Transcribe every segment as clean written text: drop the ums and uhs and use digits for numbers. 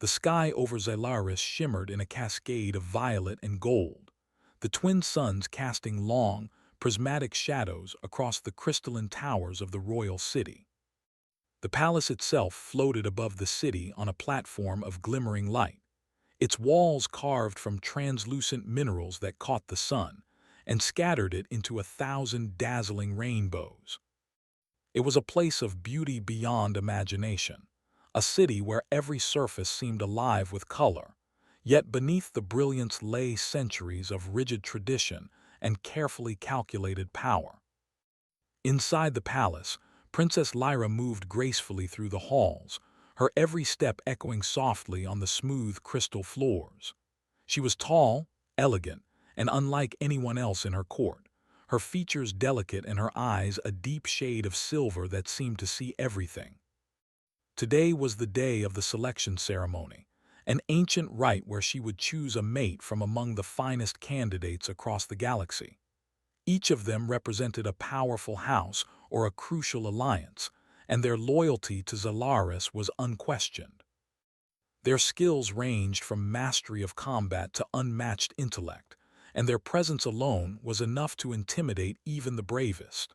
The sky over Xylaris shimmered in a cascade of violet and gold, the twin suns casting long, prismatic shadows across the crystalline towers of the royal city. The palace itself floated above the city on a platform of glimmering light, its walls carved from translucent minerals that caught the sun and scattered it into 1,000 dazzling rainbows. It was a place of beauty beyond imagination, a city where every surface seemed alive with color, yet beneath the brilliance lay centuries of rigid tradition and carefully calculated power. Inside the palace, Princess Lyra moved gracefully through the halls, her every step echoing softly on the smooth crystal floors. She was tall, elegant, and unlike anyone else in her court, her features delicate and her eyes a deep shade of silver that seemed to see everything. Today was the day of the selection ceremony, an ancient rite where she would choose a mate from among the finest candidates across the galaxy. Each of them represented a powerful house or a crucial alliance, and their loyalty to Xylaris was unquestioned. Their skills ranged from mastery of combat to unmatched intellect, and their presence alone was enough to intimidate even the bravest.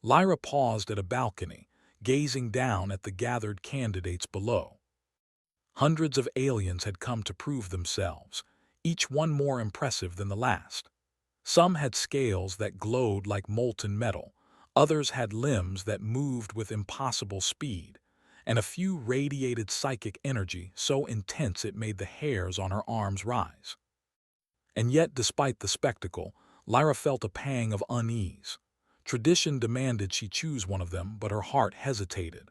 Lyra paused at a balcony, gazing down at the gathered candidates below. Hundreds of aliens had come to prove themselves, each one more impressive than the last. Some had scales that glowed like molten metal, others had limbs that moved with impossible speed, and a few radiated psychic energy so intense it made the hairs on her arms rise. And yet, despite the spectacle, Lyra felt a pang of unease. Tradition demanded she choose one of them, but her heart hesitated.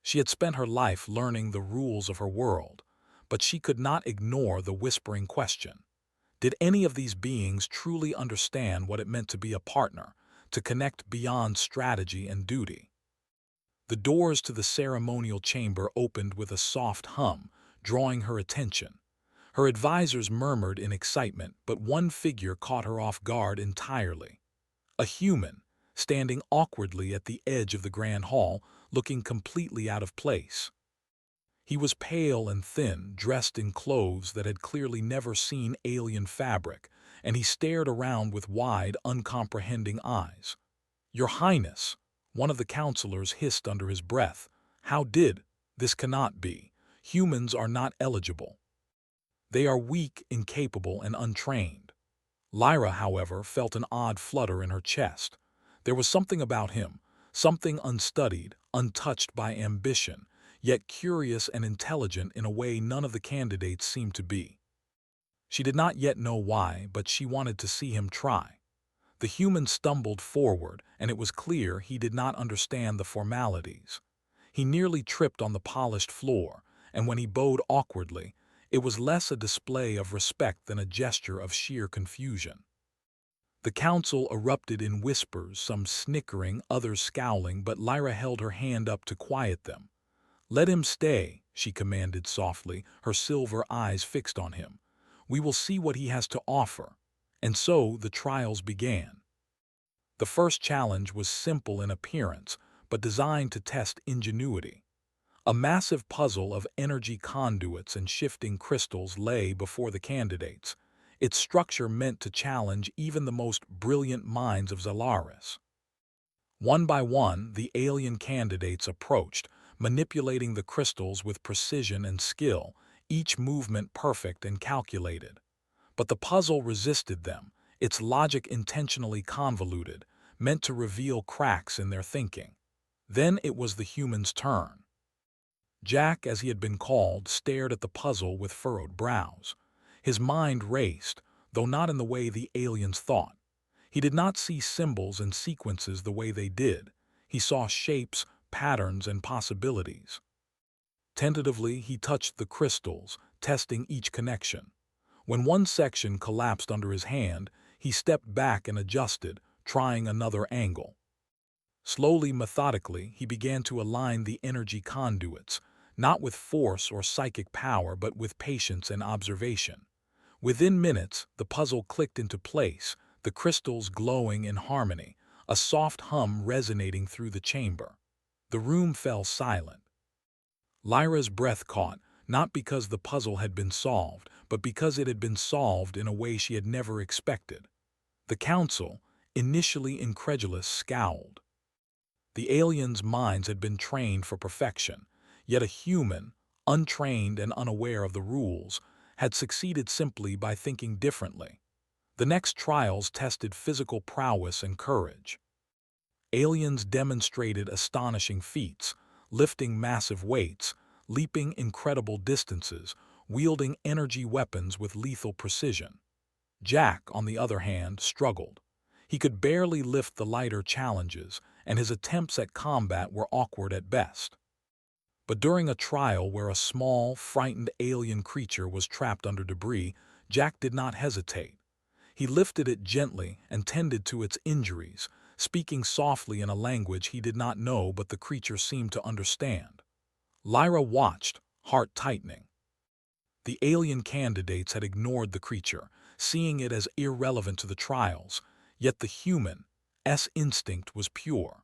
She had spent her life learning the rules of her world, but she could not ignore the whispering question. Did any of these beings truly understand what it meant to be a partner, to connect beyond strategy and duty? The doors to the ceremonial chamber opened with a soft hum, drawing her attention. Her advisors murmured in excitement, but one figure caught her off guard entirely. A human, standing awkwardly at the edge of the grand hall, looking completely out of place. He was pale and thin, dressed in clothes that had clearly never seen alien fabric, and he stared around with wide, uncomprehending eyes. "Your Highness," one of the counselors hissed under his breath, "how did? This cannot be. Humans are not eligible. They are weak, incapable, and untrained." Lyra, however, felt an odd flutter in her chest. There was something about him, something unstudied, untouched by ambition, yet curious and intelligent in a way none of the candidates seemed to be. She did not yet know why, but she wanted to see him try. The human stumbled forward, and it was clear he did not understand the formalities. He nearly tripped on the polished floor, and when he bowed awkwardly, it was less a display of respect than a gesture of sheer confusion. The council erupted in whispers, some snickering, others scowling, but Lyra held her hand up to quiet them. "Let him stay," she commanded softly, her silver eyes fixed on him. "We will see what he has to offer." And so the trials began. The first challenge was simple in appearance, but designed to test ingenuity. A massive puzzle of energy conduits and shifting crystals lay before the candidates, its structure meant to challenge even the most brilliant minds of Xylaris. One by one, the alien candidates approached, manipulating the crystals with precision and skill, each movement perfect and calculated. But the puzzle resisted them, its logic intentionally convoluted, meant to reveal cracks in their thinking. Then it was the human's turn. Jack, as he had been called, stared at the puzzle with furrowed brows. His mind raced, though not in the way the aliens thought. He did not see symbols and sequences the way they did. He saw shapes, patterns, and possibilities. Tentatively, he touched the crystals, testing each connection. When one section collapsed under his hand, he stepped back and adjusted, trying another angle. Slowly, methodically, he began to align the energy conduits, not with force or psychic power, but with patience and observation. Within minutes, the puzzle clicked into place, the crystals glowing in harmony, a soft hum resonating through the chamber. The room fell silent. Lyra's breath caught, not because the puzzle had been solved, but because it had been solved in a way she had never expected. The council, initially incredulous, scowled. The aliens' minds had been trained for perfection, yet a human, untrained and unaware of the rules, had succeeded simply by thinking differently. The next trials tested physical prowess and courage. Aliens demonstrated astonishing feats, lifting massive weights, leaping incredible distances, wielding energy weapons with lethal precision. Jack, on the other hand, struggled. He could barely lift the lighter challenges, and his attempts at combat were awkward at best. But during a trial where a small, frightened alien creature was trapped under debris, Jack did not hesitate. He lifted it gently and tended to its injuries, speaking softly in a language he did not know but the creature seemed to understand. Lyra watched, heart tightening. The alien candidates had ignored the creature, seeing it as irrelevant to the trials, yet the human's instinct was pure.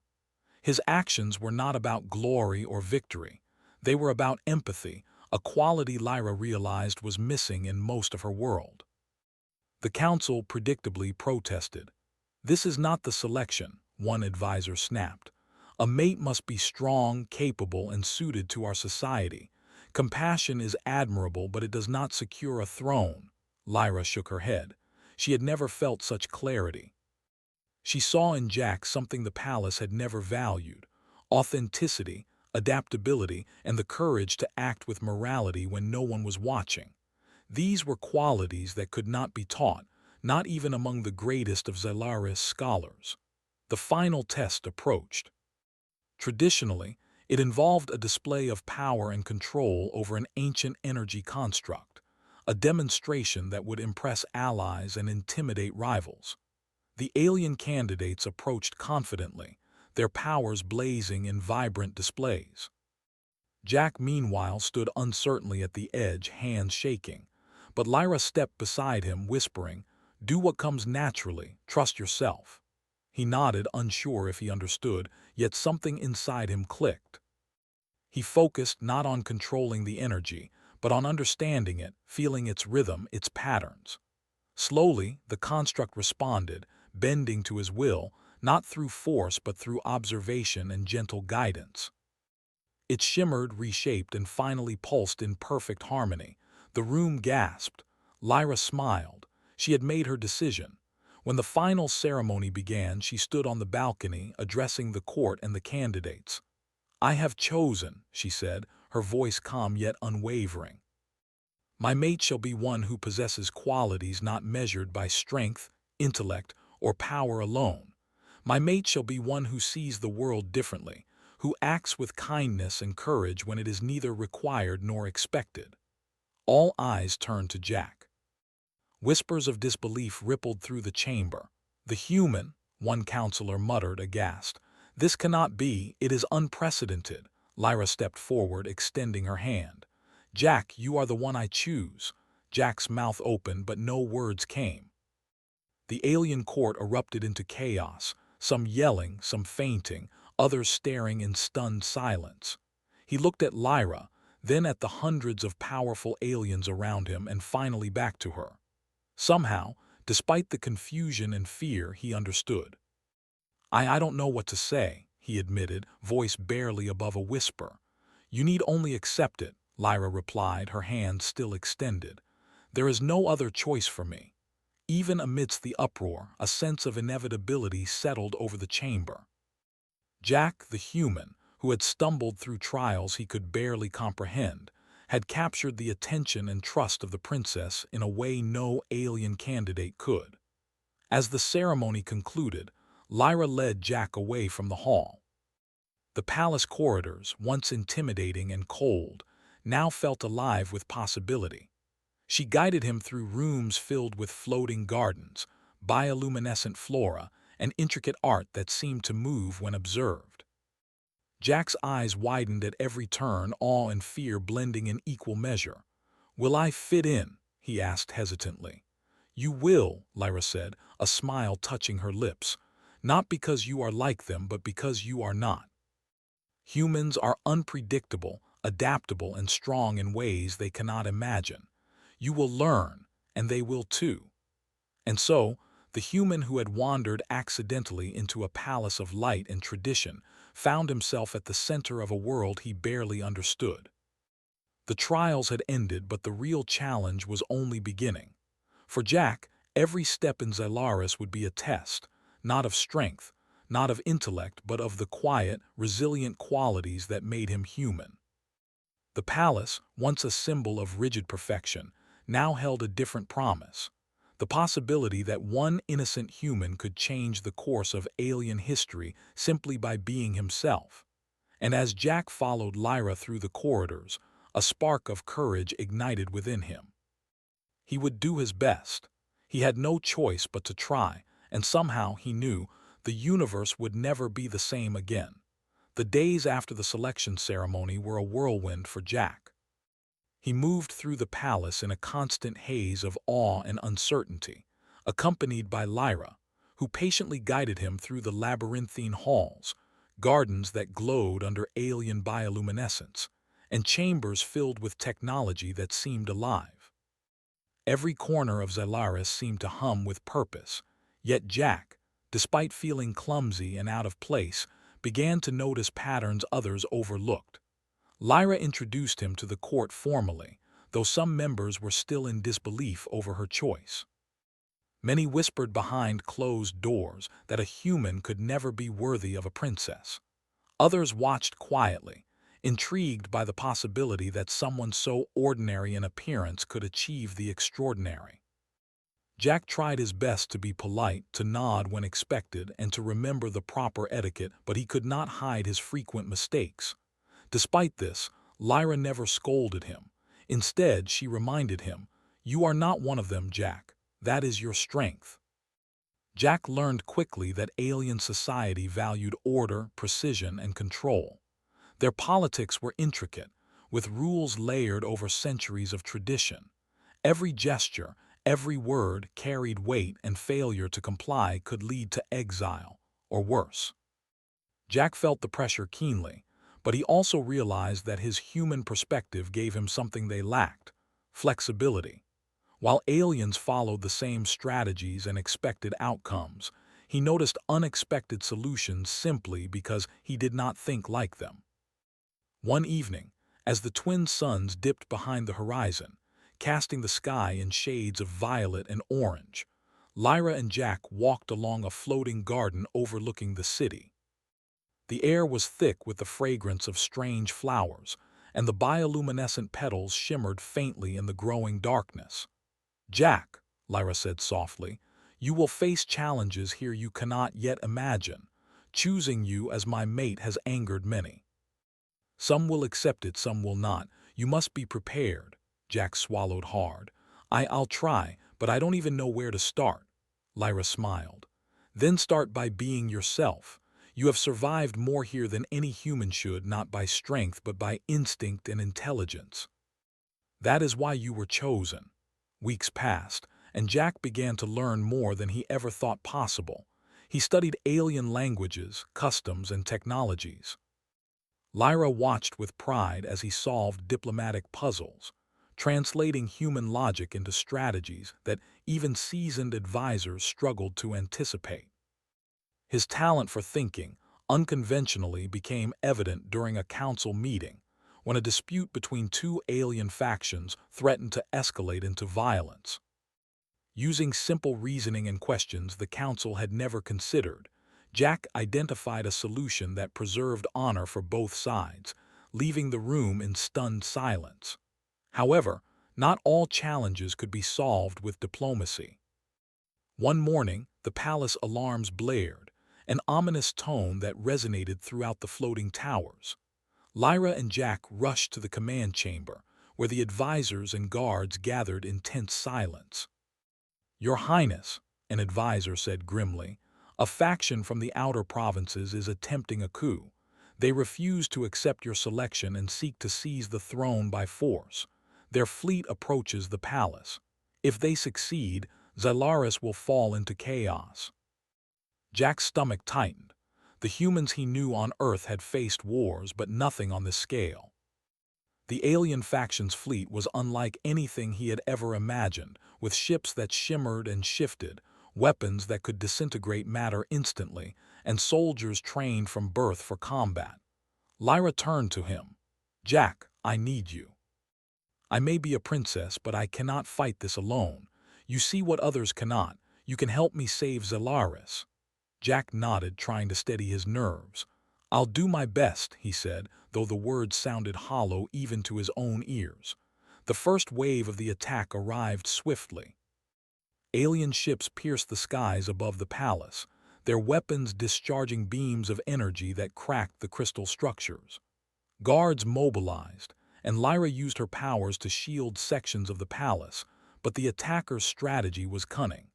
His actions were not about glory or victory. They were about empathy, a quality Lyra realized was missing in most of her world. The council predictably protested. "This is not the selection," one advisor snapped. "A mate must be strong, capable, and suited to our society. Compassion is admirable, but it does not secure a throne." Lyra shook her head. She had never felt such clarity. She saw in Jack something the palace had never valued: authenticity, adaptability, and the courage to act with morality when no one was watching. These were qualities that could not be taught, not even among the greatest of Zelaris scholars. The final test approached. Traditionally, it involved a display of power and control over an ancient energy construct, a demonstration that would impress allies and intimidate rivals. The alien candidates approached confidently, their powers blazing in vibrant displays. Jack, meanwhile, stood uncertainly at the edge, hands shaking. But Lyra stepped beside him, whispering, "Do what comes naturally, trust yourself." He nodded, unsure if he understood, yet something inside him clicked. He focused not on controlling the energy, but on understanding it, feeling its rhythm, its patterns. Slowly, the construct responded, bending to his will, not through force but through observation and gentle guidance. It shimmered, reshaped, and finally pulsed in perfect harmony. The room gasped. Lyra smiled. She had made her decision. When the final ceremony began, she stood on the balcony, addressing the court and the candidates. "I have chosen," she said, her voice calm yet unwavering. "My mate shall be one who possesses qualities not measured by strength, intellect, or power alone. My mate shall be one who sees the world differently, who acts with kindness and courage when it is neither required nor expected." All eyes turned to Jack. Whispers of disbelief rippled through the chamber. "The human," one counselor muttered, aghast. "This cannot be, it is unprecedented." Lyra stepped forward, extending her hand. "Jack, you are the one I choose." Jack's mouth opened, but no words came. The alien court erupted into chaos, some yelling, some fainting, others staring in stunned silence. He looked at Lyra, then at the hundreds of powerful aliens around him, and finally back to her. Somehow, despite the confusion and fear, he understood. I don't know what to say," he admitted, voice barely above a whisper. "You need only accept it," Lyra replied, her hand still extended. "There is no other choice for me." Even amidst the uproar, a sense of inevitability settled over the chamber. Jack, the human, who had stumbled through trials he could barely comprehend, had captured the attention and trust of the princess in a way no alien candidate could. As the ceremony concluded, Lyra led Jack away from the hall. The palace corridors, once intimidating and cold, now felt alive with possibility. She guided him through rooms filled with floating gardens, bioluminescent flora, and intricate art that seemed to move when observed. Jack's eyes widened at every turn, awe and fear blending in equal measure. "Will I fit in?" he asked hesitantly. "You will," Lyra said, a smile touching her lips. "Not because you are like them, but because you are not. Humans are unpredictable, adaptable and strong in ways they cannot imagine. You will learn, and they will too. And so, the human who had wandered accidentally into a palace of light and tradition found himself at the center of a world he barely understood. The trials had ended, but the real challenge was only beginning. For Jack, every step in Xylaris would be a test, not of strength, not of intellect, but of the quiet, resilient qualities that made him human. The palace, once a symbol of rigid perfection, now held a different promise. The possibility that one innocent human could change the course of alien history simply by being himself. And as Jack followed Lyra through the corridors, a spark of courage ignited within him. He would do his best. He had no choice but to try, and somehow he knew the universe would never be the same again. The days after the selection ceremony were a whirlwind for Jack. He moved through the palace in a constant haze of awe and uncertainty, accompanied by Lyra, who patiently guided him through the labyrinthine halls, gardens that glowed under alien bioluminescence, and chambers filled with technology that seemed alive. Every corner of Xylaris seemed to hum with purpose, yet Jack, despite feeling clumsy and out of place, began to notice patterns others overlooked. Lyra introduced him to the court formally, though some members were still in disbelief over her choice. Many whispered behind closed doors that a human could never be worthy of a princess. Others watched quietly, intrigued by the possibility that someone so ordinary in appearance could achieve the extraordinary. Jack tried his best to be polite, to nod when expected, and to remember the proper etiquette, but he could not hide his frequent mistakes. Despite this, Lyra never scolded him. Instead, she reminded him, "You are not one of them, Jack. That is your strength." Jack learned quickly that alien society valued order, precision, and control. Their politics were intricate, with rules layered over centuries of tradition. Every gesture, every word carried weight, and failure to comply could lead to exile, or worse. Jack felt the pressure keenly, but he also realized that his human perspective gave him something they lacked: flexibility. While aliens followed the same strategies and expected outcomes, he noticed unexpected solutions simply because he did not think like them. One evening, as the twin suns dipped behind the horizon, casting the sky in shades of violet and orange, Lyra and Jack walked along a floating garden overlooking the city. The air was thick with the fragrance of strange flowers, and the bioluminescent petals shimmered faintly in the growing darkness. "Jack," Lyra said softly, "you will face challenges here you cannot yet imagine. Choosing you as my mate has angered many. Some will accept it, some will not. You must be prepared." Jack swallowed hard. I'll try, but I don't even know where to start." Lyra smiled. "Then start by being yourself. You have survived more here than any human should, not by strength, but by instinct and intelligence. That is why you were chosen." Weeks passed, and Jack began to learn more than he ever thought possible. He studied alien languages, customs, and technologies. Lyra watched with pride as he solved diplomatic puzzles, translating human logic into strategies that even seasoned advisors struggled to anticipate. His talent for thinking unconventionally became evident during a council meeting, when a dispute between two alien factions threatened to escalate into violence. Using simple reasoning and questions the council had never considered, Jack identified a solution that preserved honor for both sides, leaving the room in stunned silence. However, not all challenges could be solved with diplomacy. One morning, the palace alarms blared, an ominous tone that resonated throughout the floating towers. Lyra and Jack rushed to the command chamber, where the advisors and guards gathered in tense silence. "Your Highness," an advisor said grimly, "a faction from the outer provinces is attempting a coup. They refuse to accept your selection and seek to seize the throne by force. Their fleet approaches the palace. If they succeed, Xylaris will fall into chaos." Jack's stomach tightened. The humans he knew on Earth had faced wars, but nothing on this scale. The alien faction's fleet was unlike anything he had ever imagined, with ships that shimmered and shifted, weapons that could disintegrate matter instantly, and soldiers trained from birth for combat. Lyra turned to him. "Jack, I need you. I may be a princess, but I cannot fight this alone. You see what others cannot. You can help me save Zelaris." Jack nodded, trying to steady his nerves. "I'll do my best," he said, though the words sounded hollow even to his own ears. The first wave of the attack arrived swiftly. Alien ships pierced the skies above the palace, their weapons discharging beams of energy that cracked the crystal structures. Guards mobilized, and Lyra used her powers to shield sections of the palace, but the attackers' strategy was cunning.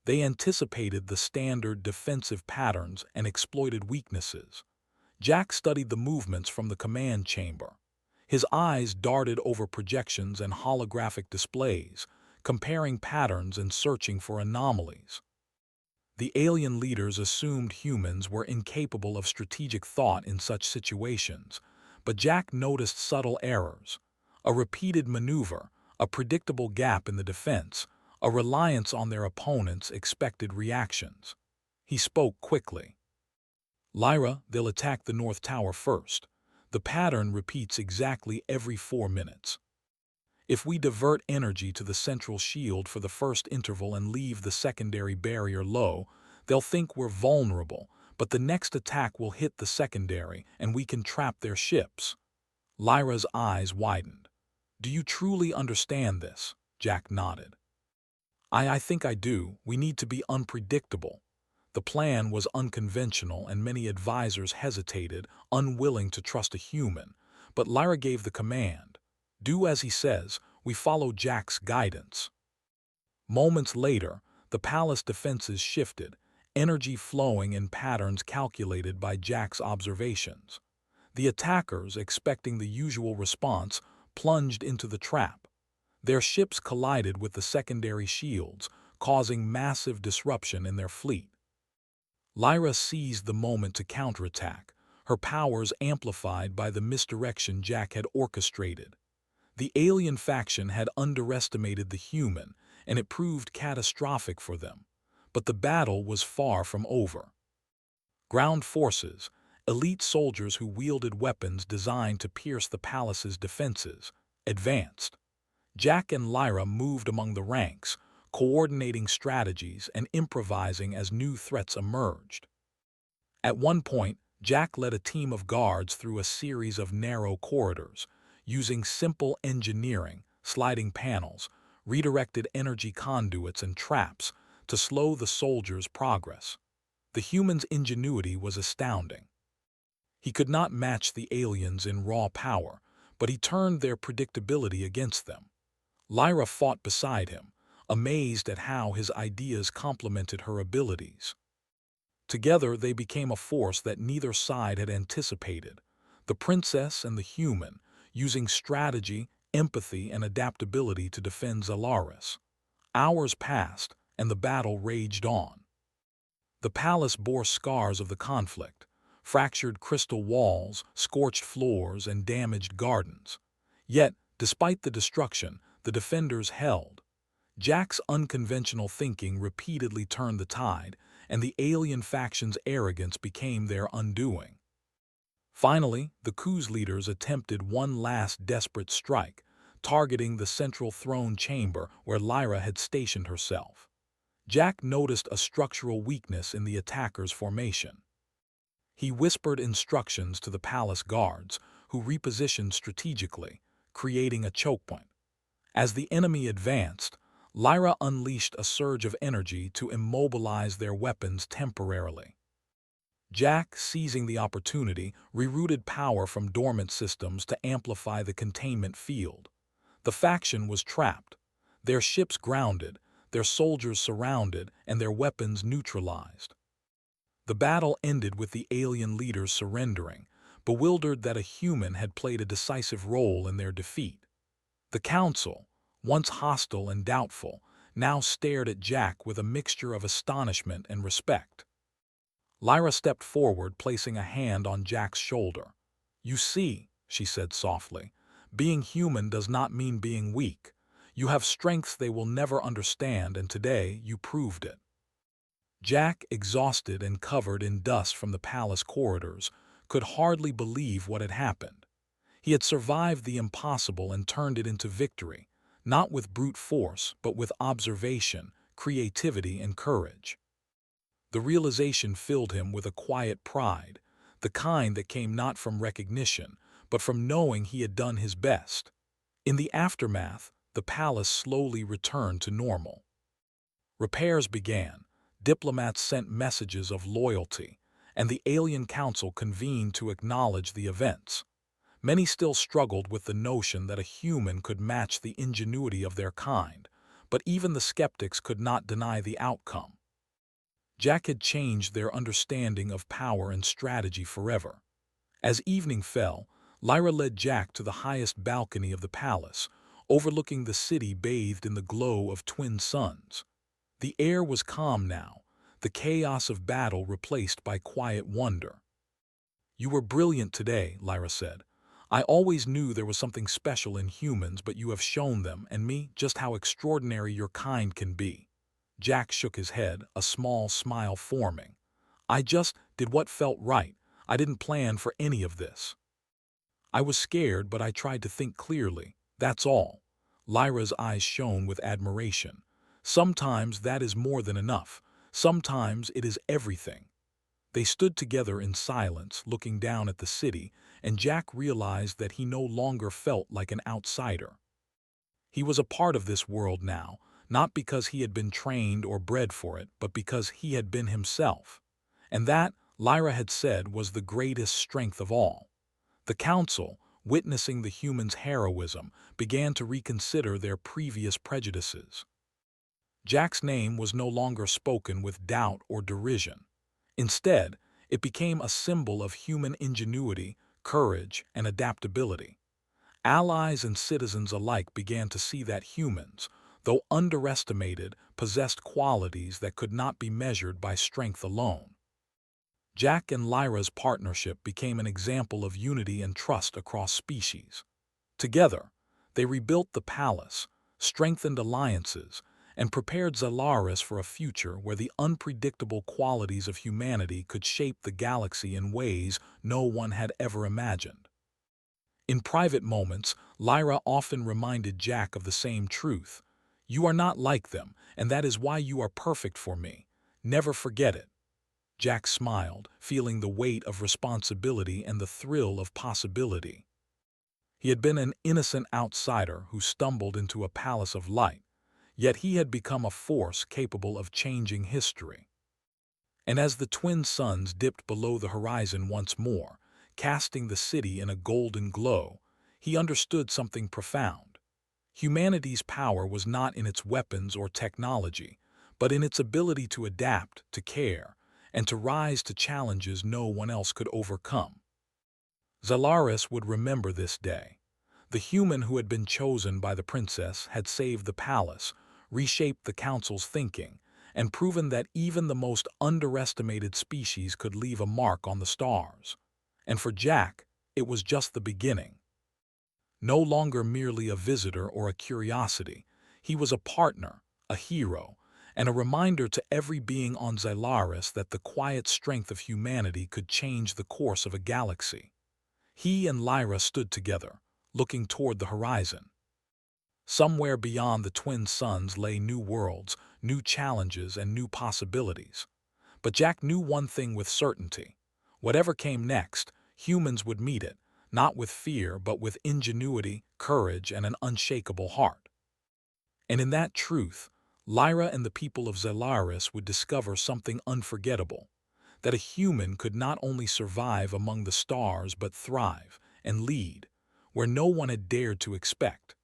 They anticipated the standard defensive patterns and exploited weaknesses. Jack studied the movements from the command chamber. His eyes darted over projections and holographic displays, comparing patterns and searching for anomalies. The alien leaders assumed humans were incapable of strategic thought in such situations, but Jack noticed subtle errors. A repeated maneuver, a predictable gap in the defense, a reliance on their opponents' expected reactions. He spoke quickly. "Lyra, they'll attack the North Tower first. The pattern repeats exactly every 4 minutes. If we divert energy to the central shield for the first interval and leave the secondary barrier low, they'll think we're vulnerable, but the next attack will hit the secondary and we can trap their ships." Lyra's eyes widened. "Do you truly understand this?" Jack nodded. I think I do. We need to be unpredictable." The plan was unconventional and many advisors hesitated, unwilling to trust a human, but Lyra gave the command. "Do as he says, we follow Jack's guidance." Moments later, the palace defenses shifted, energy flowing in patterns calculated by Jack's observations. The attackers, expecting the usual response, plunged into the trap. Their ships collided with the secondary shields, causing massive disruption in their fleet. Lyra seized the moment to counterattack, her powers amplified by the misdirection Jack had orchestrated. The alien faction had underestimated the human, and it proved catastrophic for them. But the battle was far from over. Ground forces, elite soldiers who wielded weapons designed to pierce the palace's defenses, advanced. Jack and Lyra moved among the ranks, coordinating strategies and improvising as new threats emerged. At one point, Jack led a team of guards through a series of narrow corridors, using simple engineering, sliding panels, redirected energy conduits and traps to slow the soldiers' progress. The humans' ingenuity was astounding. He could not match the aliens in raw power, but he turned their predictability against them. Lyra fought beside him, amazed at how his ideas complemented her abilities. Together they became a force that neither side had anticipated, the princess and the human, using strategy, empathy, and adaptability to defend Zelaris. Hours passed, and the battle raged on. The palace bore scars of the conflict, fractured crystal walls, scorched floors, and damaged gardens. Yet, despite the destruction, the defenders held. Jack's unconventional thinking repeatedly turned the tide, and the alien faction's arrogance became their undoing. Finally, the coup's leaders attempted one last desperate strike, targeting the central throne chamber where Lyra had stationed herself. Jack noticed a structural weakness in the attackers' formation. He whispered instructions to the palace guards, who repositioned strategically, creating a choke point. As the enemy advanced, Lyra unleashed a surge of energy to immobilize their weapons temporarily. Jack, seizing the opportunity, rerouted power from dormant systems to amplify the containment field. The faction was trapped, their ships grounded, their soldiers surrounded, and their weapons neutralized. The battle ended with the alien leaders surrendering, bewildered that a human had played a decisive role in their defeat. The council, once hostile and doubtful, now stared at Jack with a mixture of astonishment and respect. Lyra stepped forward, placing a hand on Jack's shoulder. "You see," she said softly, Being human does not mean being weak. You have strengths they will never understand, and today you proved it. Jack, exhausted and covered in dust from the palace corridors, could hardly believe what had happened. He had survived the impossible and turned it into victory, not with brute force, but with observation, creativity, and courage. The realization filled him with a quiet pride, the kind that came not from recognition, but from knowing he had done his best. In the aftermath, the palace slowly returned to normal. Repairs began, diplomats sent messages of loyalty, and the Alien Council convened to acknowledge the events. Many still struggled with the notion that a human could match the ingenuity of their kind, but even the skeptics could not deny the outcome. Jack had changed their understanding of power and strategy forever. As evening fell, Lyra led Jack to the highest balcony of the palace, overlooking the city bathed in the glow of twin suns. The air was calm now, the chaos of battle replaced by quiet wonder. "You were brilliant today," Lyra said. "I always knew there was something special in humans, but you have shown them, and me, just how extraordinary your kind can be." Jack shook his head, a small smile forming. "I just did what felt right. I didn't plan for any of this. I was scared, but I tried to think clearly. That's all." Lyra's eyes shone with admiration. "Sometimes that is more than enough. Sometimes it is everything." They stood together in silence, looking down at the city, and Jack realized that he no longer felt like an outsider. He was a part of this world now, not because he had been trained or bred for it, but because he had been himself. And that, Lyra had said, was the greatest strength of all. The council, witnessing the humans' heroism, began to reconsider their previous prejudices. Jack's name was no longer spoken with doubt or derision. Instead, it became a symbol of human ingenuity, courage, and adaptability. Allies and citizens alike began to see that humans, though underestimated, possessed qualities that could not be measured by strength alone. Jack and Lyra's partnership became an example of unity and trust across species. Together, they rebuilt the palace, strengthened alliances, and prepared Zalaris for a future where the unpredictable qualities of humanity could shape the galaxy in ways no one had ever imagined. In private moments, Lyra often reminded Jack of the same truth. "You are not like them, and that is why you are perfect for me. Never forget it." Jack smiled, feeling the weight of responsibility and the thrill of possibility. He had been an innocent outsider who stumbled into a palace of light, yet he had become a force capable of changing history. And as the twin suns dipped below the horizon once more, casting the city in a golden glow, he understood something profound. Humanity's power was not in its weapons or technology, but in its ability to adapt, to care, and to rise to challenges no one else could overcome. Zalaris would remember this day. The human who had been chosen by the princess had saved the palace, reshaped the council's thinking, and proven that even the most underestimated species could leave a mark on the stars. And for Jack, it was just the beginning. No longer merely a visitor or a curiosity, he was a partner, a hero, and a reminder to every being on Xylaris that the quiet strength of humanity could change the course of a galaxy. He and Lyra stood together, looking toward the horizon. Somewhere beyond the twin suns lay new worlds, new challenges, and new possibilities. But Jack knew one thing with certainty. Whatever came next, humans would meet it, not with fear, but with ingenuity, courage, and an unshakable heart. And in that truth, Lyra and the people of Xelaris would discover something unforgettable, that a human could not only survive among the stars but thrive and lead, where no one had dared to expect.